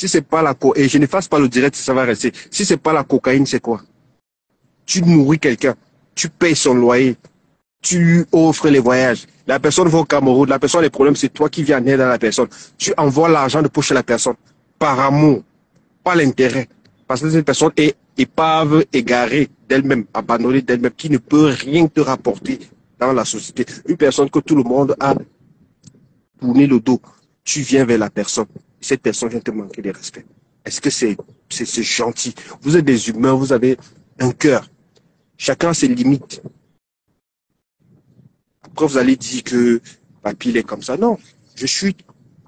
Si c'est pas la cocaïne, et je ne fasse pas le direct, ça va rester. Si c'est pas la cocaïne, c'est quoi? Tu nourris quelqu'un, tu payes son loyer, tu lui offres les voyages. La personne va au Cameroun, la personne a des problèmes, c'est toi qui viens en aide à la personne. Tu envoies l'argent de poche à la personne, par amour, pas l'intérêt. Parce que cette personne est épave, égarée d'elle-même, abandonnée d'elle-même, qui ne peut rien te rapporter dans la société. Une personne que tout le monde a tourné le dos. Tu viens vers la personne. Cette personne vient te manquer de respect. Est-ce que c'est gentil? Vous êtes des humains, vous avez un cœur. Chacun a ses limites. Après, vous allez dire que papy, il est comme ça. Non, je suis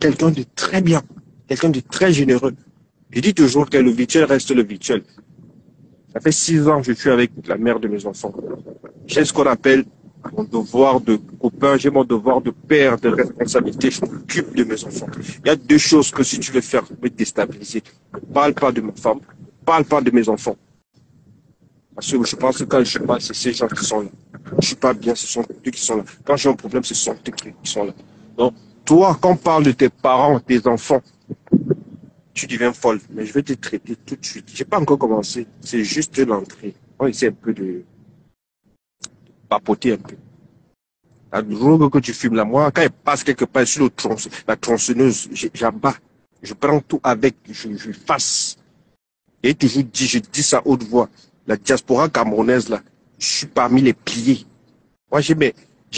quelqu'un de très bien, quelqu'un de très généreux. Je dis toujours que le virtuel reste le virtuel. Ça fait 6 ans que je suis avec la mère de mes enfants. J'ai ce qu'on appelle mon devoir de copain, j'ai mon devoir de père, de responsabilité. Je m'occupe de mes enfants. Il y a 2 choses que si tu veux faire, me déstabiliser. Ne parle pas de ma femme, ne parle pas de mes enfants. Parce que je pense que quand je parle, c'est ces gens qui sont là. Je ne suis pas bien, ce sont eux qui sont là. Quand j'ai un problème, ce sont eux qui sont là. Donc, toi, quand on parle de tes parents, tes enfants, tu deviens folle. Mais je vais te traiter tout de suite. Je n'ai pas encore commencé. C'est juste l'entrée. On essaie un peu de papoter un peu. La drogue que tu fumes là, moi, quand elle passe quelque part sur la tronçonneuse, j'abats. Je prends tout avec, je fasse. Et toujours dit, je dis ça haute voix. La diaspora camerounaise, là, je suis parmi les piliers. Moi, j'ai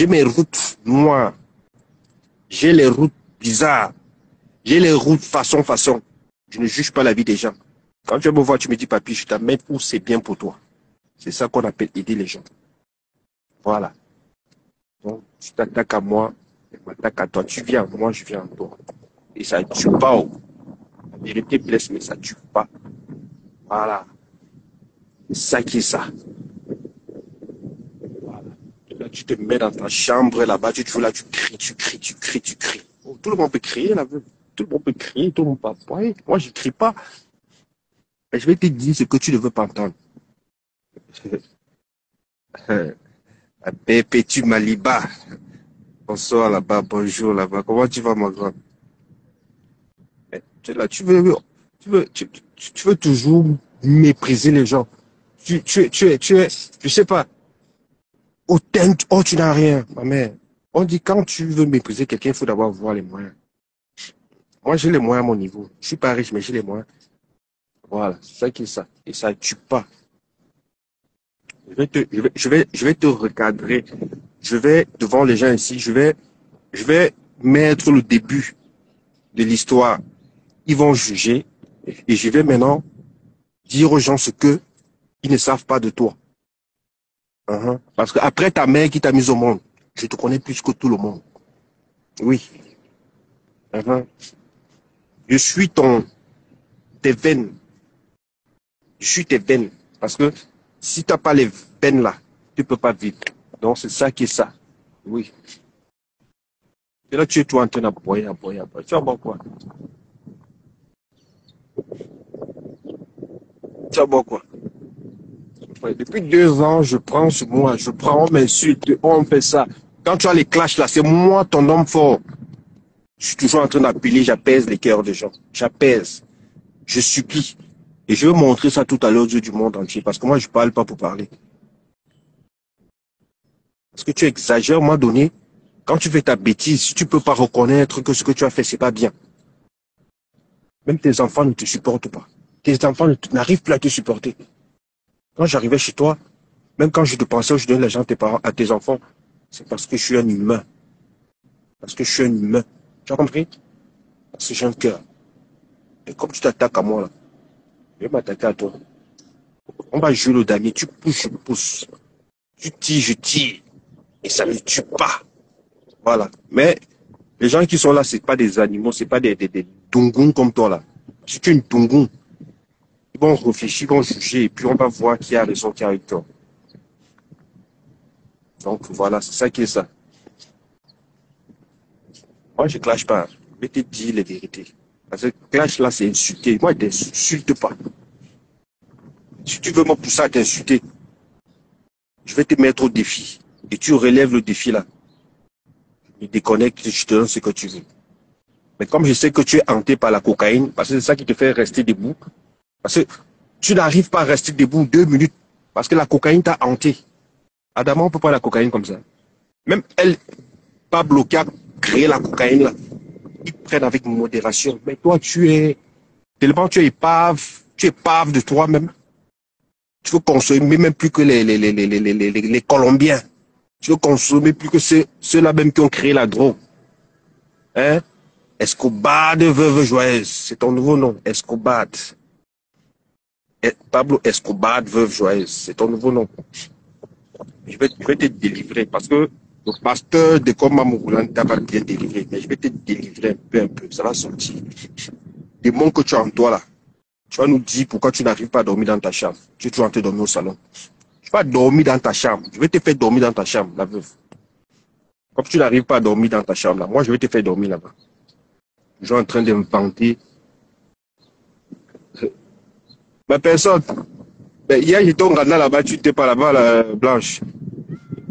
mes routes noires. J'ai les routes bizarres. J'ai les routes façon. Je ne juge pas la vie des gens. Quand tu me vois, tu me dis, papy, je t'amène où c'est bien pour toi. C'est ça qu'on appelle aider les gens. Voilà. Donc, tu t'attaques à moi, je m'attaque à toi. Tu viens à moi, je viens à toi. Et ça ne tue pas. Oh. La vérité blesse, mais ça ne tue pas. Voilà. C'est ça qui est ça. Voilà. Là, tu te mets dans ta chambre là-bas, tu joues là, tu cries. Oh, tout le monde peut crier là. Tout le monde peut crier, tout le monde peut appuyer. Moi, je ne crie pas. Et je vais te dire ce que tu ne veux pas entendre. Petit Maliba. Bonsoir là-bas, bonjour là-bas. Comment tu vas, ma grande? Là, tu veux toujours mépriser les gens. Je sais pas, authentique, oh, tu n'as rien, ma mère. On dit quand tu veux mépriser quelqu'un, il faut d'abord voir les moyens. Moi, j'ai les moyens à mon niveau. Je suis pas riche, mais j'ai les moyens. Voilà, c'est ça qui est ça. Et ça ne tue pas. Je vais te recadrer. Je vais, devant les gens ici, je vais mettre le début de l'histoire. Ils vont juger. Et je vais maintenant dire aux gens ce que ils ne savent pas de toi. Parce que après ta mère qui t'a mis au monde, je te connais plus que tout le monde. Oui. Je suis tes veines. Je suis tes veines. Parce que si tu n'as pas les veines là, tu ne peux pas vivre. Donc c'est ça qui est ça. Oui. Et là, tu es toi en train d'appuyer. Tu vas boire quoi? Tu vas boire quoi? Ouais, depuis 2 ans, je prends sur moi, on m'insulte, on fait ça. Quand tu as les clashs là, c'est moi ton homme fort. Je suis toujours en train d'appeler, j'apaise les cœurs des gens. J'apaise. Je supplie. Et je vais montrer ça tout à l'heure aux yeux du monde entier. Parce que moi, je ne parle pas pour parler. Parce que tu exagères, à un moment donné, quand tu fais ta bêtise, si tu ne peux pas reconnaître que ce que tu as fait, c'est pas bien. Même tes enfants ne te supportent pas. Tes enfants n'arrivent plus à te supporter. Quand j'arrivais chez toi, même quand je te pensais, je donnais l'argent à tes enfants, c'est parce que je suis un humain. Parce que je suis un humain. Tu as compris? Parce que j'ai un cœur. Et comme tu t'attaques à moi, là, je vais m'attaquer à toi. On va jouer le damier. Tu pousses, je pousse. Tu tires, je tire. Et ça ne tue pas. Voilà. Mais les gens qui sont là, ce n'est pas des animaux, ce n'est pas des dongons comme toi, là. Si tu es une dongon, ils vont réfléchir, ils vont juger, et puis on va voir qui a raison, qui a eu tort. Donc voilà, c'est ça qui est ça. Moi, je ne clash pas. Je vais te dire les vérités. Parce que clash là, c'est insulter. Moi, je ne t'insulte pas. Si tu veux me pousser à t'insulter, je vais te mettre au défi. Et tu relèves le défi là. Je déconnecte, je te donne ce que tu veux. Mais comme je sais que tu es hanté par la cocaïne, parce que c'est ça qui te fait rester debout, parce que tu n'arrives pas à rester debout 2 minutes, parce que la cocaïne t'a hanté. Adama, on peut pas la cocaïne comme ça. Même elle, Pablo qui a créé la cocaïne, là, ils prennent avec modération. Mais toi, tellement tu es épave de toi-même. Tu veux consommer même plus que les Colombiens. Tu veux consommer plus que ceux-là même qui ont créé la drogue. Hein? Escobar de Veuve Joyeuse, c'est ton nouveau nom, Escobar. Pablo Escobar de Veuve Joyeuse, c'est ton nouveau nom. Je vais te délivrer parce que le pasteur de Koma Mouroulan t'a pas bien délivré, mais je vais te délivrer un peu, ça va sortir. Les mots que tu as en toi là, tu vas nous dire pourquoi tu n'arrives pas à dormir dans ta chambre. Tu es toujours en train de dormir au salon. Tu vas dormir dans ta chambre. Je vais te faire dormir dans ta chambre, la veuve. Comme tu n'arrives pas à dormir dans ta chambre là, moi je vais te faire dormir là-bas. Je suis en train d'inventer. Ma personne, ben, hier j'étais au Ghana là-bas, tu n'étais pas là-bas, là, Blanche.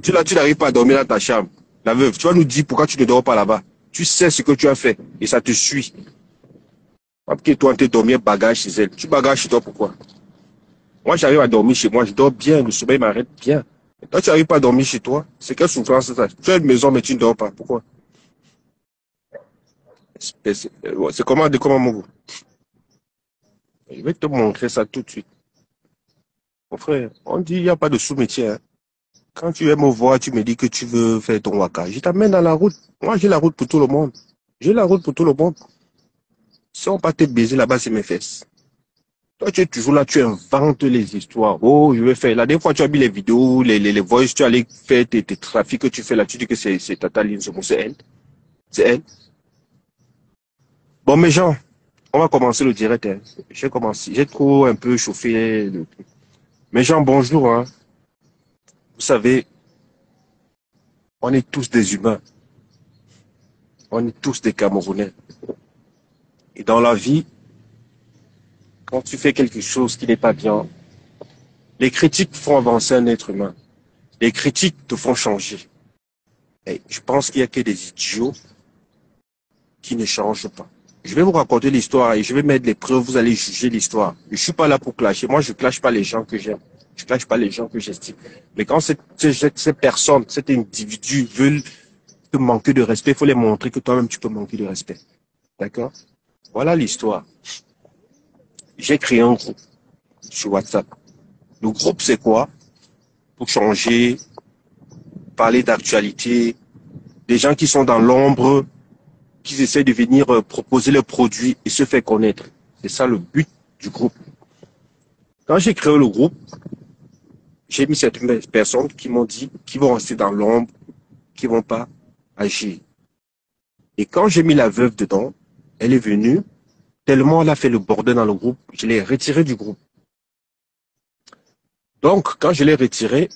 Tu n'arrives pas à dormir dans ta chambre. La veuve, tu vas nous dire pourquoi tu ne dors pas là-bas. Tu sais ce que tu as fait et ça te suit. Parce que toi, tu dormir bagage chez elle. Tu bagages chez toi pourquoi? Moi, j'arrive à dormir chez moi, je dors bien, le sommeil m'arrête bien. Et toi, tu n'arrives pas à dormir chez toi. C'est quelle souffrance c'est ça? Tu as une maison, mais tu ne dors pas. Pourquoi? C'est comment, mon goût? Je vais te montrer ça tout de suite. Mon frère, on dit il n'y a pas de sous-métier. Hein. Quand tu aimes me voir, tu me dis que tu veux faire ton waka. Je t'amène dans la route. Moi, j'ai la route pour tout le monde. J'ai la route pour tout le monde. Si on pas te baiser là-bas, c'est mes fesses. Toi, tu es toujours là, tu inventes les histoires. Oh, je vais faire. La dernière fois, tu as mis les vidéos, les voices, tu allais faire tes trafics que tu fais là. Tu dis que c'est Tata Lynn, c'est elle. C'est elle. Bon, mes gens, on va commencer le direct. Hein. J'ai commencé. J'ai trop un peu chauffé. Mes gens, bonjour. Hein. Vous savez, on est tous des humains. On est tous des Camerounais. Et dans la vie, quand tu fais quelque chose qui n'est pas bien, les critiques font avancer un être humain. Les critiques te font changer. Et je pense qu'il n'y a que des idiots qui ne changent pas. Je vais vous raconter l'histoire et je vais mettre les preuves, vous allez juger l'histoire. Je ne suis pas là pour clasher. Moi, je ne clash pas les gens que j'aime. Je ne clash pas les gens que j'estime. Mais quand ces personnes, cet individu veulent te manquer de respect, il faut les montrer que toi-même, tu peux manquer de respect. D'accord? Voilà l'histoire. J'ai créé un groupe sur WhatsApp. Le groupe, c'est quoi? Pour changer, parler d'actualité, des gens qui sont dans l'ombre, qui essaient de venir proposer leurs produits et se faire connaître. C'est ça le but du groupe. Quand j'ai créé le groupe, j'ai mis certaines personnes qui m'ont dit qu'ils vont rester dans l'ombre, qui ne vont pas agir. Et quand j'ai mis la veuve dedans, elle est venue, tellement elle a fait le bordel dans le groupe, je l'ai retirée du groupe. Donc, quand je l'ai retirée,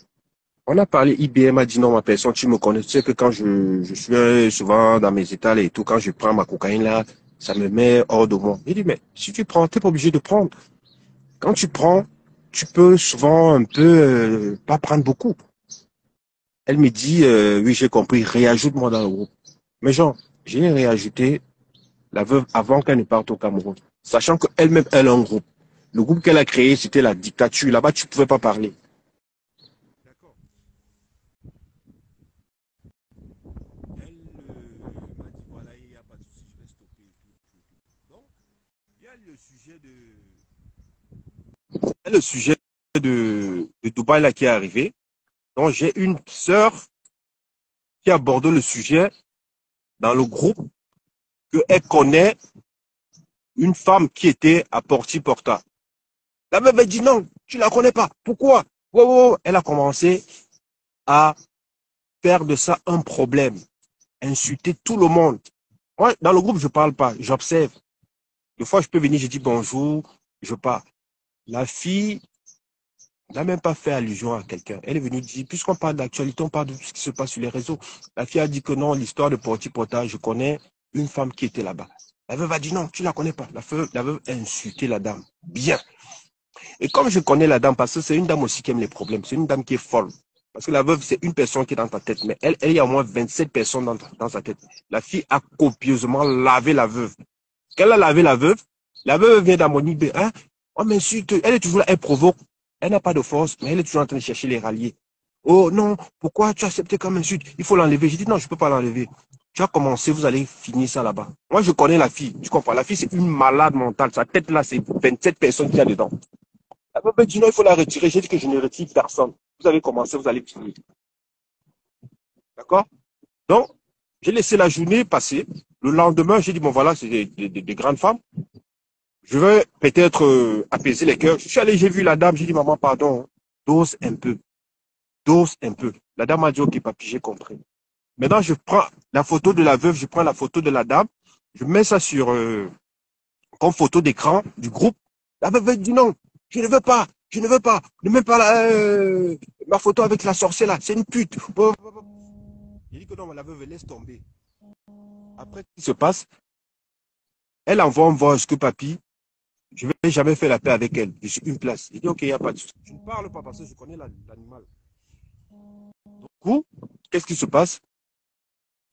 on a parlé, IBM a dit non, ma personne, tu me connais, tu sais que quand je suis souvent dans mes états et tout, quand je prends ma cocaïne là, ça me met hors de moi. Il dit, mais si tu prends, tu n'es pas obligé de prendre. Quand tu prends, tu peux souvent un peu pas prendre beaucoup. Elle me dit, oui, j'ai compris, réajoute-moi dans le groupe. Mais genre, j'ai réajouté la veuve avant qu'elle ne parte au Cameroun, sachant qu'elle-même, elle a un groupe. Le groupe qu'elle a créé, c'était la dictature. Là-bas, tu ne pouvais pas parler. D'accord. Elle m'a dit, voilà, il n'y a pas de souci, je vais stopper tout. Donc, il y a le sujet de Dubaï là qui est arrivé. Donc, j'ai une sœur qui aborde le sujet dans le groupe qu'elle connaît une femme qui était à Porti Porta. La meuf a dit non, tu ne la connais pas. Pourquoi? Oh. Elle a commencé à faire de ça un problème, insulter tout le monde. Moi, dans le groupe, je ne parle pas, j'observe. Des fois, je peux venir, je dis bonjour, je parle. La fille n'a même pas fait allusion à quelqu'un. Elle est venue dire, puisqu'on parle d'actualité, on parle de tout ce qui se passe sur les réseaux. La fille a dit que non, l'histoire de Porti Porta, je connais une femme qui était là-bas. La veuve a dit non, tu ne la connais pas. La veuve a insulté la dame. Bien. Et comme je connais la dame, parce que c'est une dame aussi qui aime les problèmes, c'est une dame qui est folle. Parce que la veuve, c'est une personne qui est dans ta tête. Mais elle, il y a au moins 27 personnes dans sa tête. La fille a copieusement lavé la veuve. Quand elle a lavé la veuve vient d'Amonibé. Hein? On m'insulte. Elle est toujours là, elle provoque. Elle n'a pas de force, mais elle est toujours en train de chercher les ralliés. Oh non, pourquoi tu as accepté comme insulte? Il faut l'enlever. J'ai dit non, je ne peux pas l'enlever. Tu as commencé, vous allez finir ça là-bas. Moi, je connais la fille. Tu comprends? La fille, c'est une malade mentale. Sa tête là, c'est 27 personnes qu'il y a dedans. La veuve dit non, il faut la retirer. J'ai dit que je ne retire personne. Vous allez commencer, vous allez finir. D'accord? Donc, j'ai laissé la journée passer. Le lendemain, j'ai dit, bon voilà, c'est des grandes femmes. Je vais peut-être apaiser les cœurs. Je suis allé, j'ai vu la dame, j'ai dit, maman, pardon, dose un peu. Dose un peu. La dame a dit, ok, papi, j'ai compris. Maintenant, je prends la photo de la veuve, je prends la photo de la dame, je mets ça sur comme photo d'écran du groupe. La veuve dit non, je ne veux pas, je ne veux pas. Ne mets pas ma photo avec la sorcière là, c'est une pute. J'ai dit que non, la veuve laisse tomber. Après, ce qui se passe, elle envoie un voice que papi, je ne vais jamais faire la paix avec elle. Je suis une place. Il dit, ok, il n'y a pas de souci. Je ne parle pas parce que je connais l'animal. Du coup, qu'est-ce qui se passe?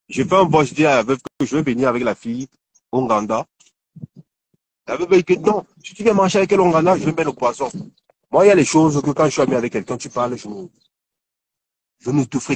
Je fais un voice, je dis à la veuve que je vais venir avec la fille au Nganda. La veuve dit que non, si tu viens marcher avec elle au Nganda, je vais mettre le poisson. Moi, il y a les choses que quand je suis ami avec quelqu'un, tu parles, je ne te fréquente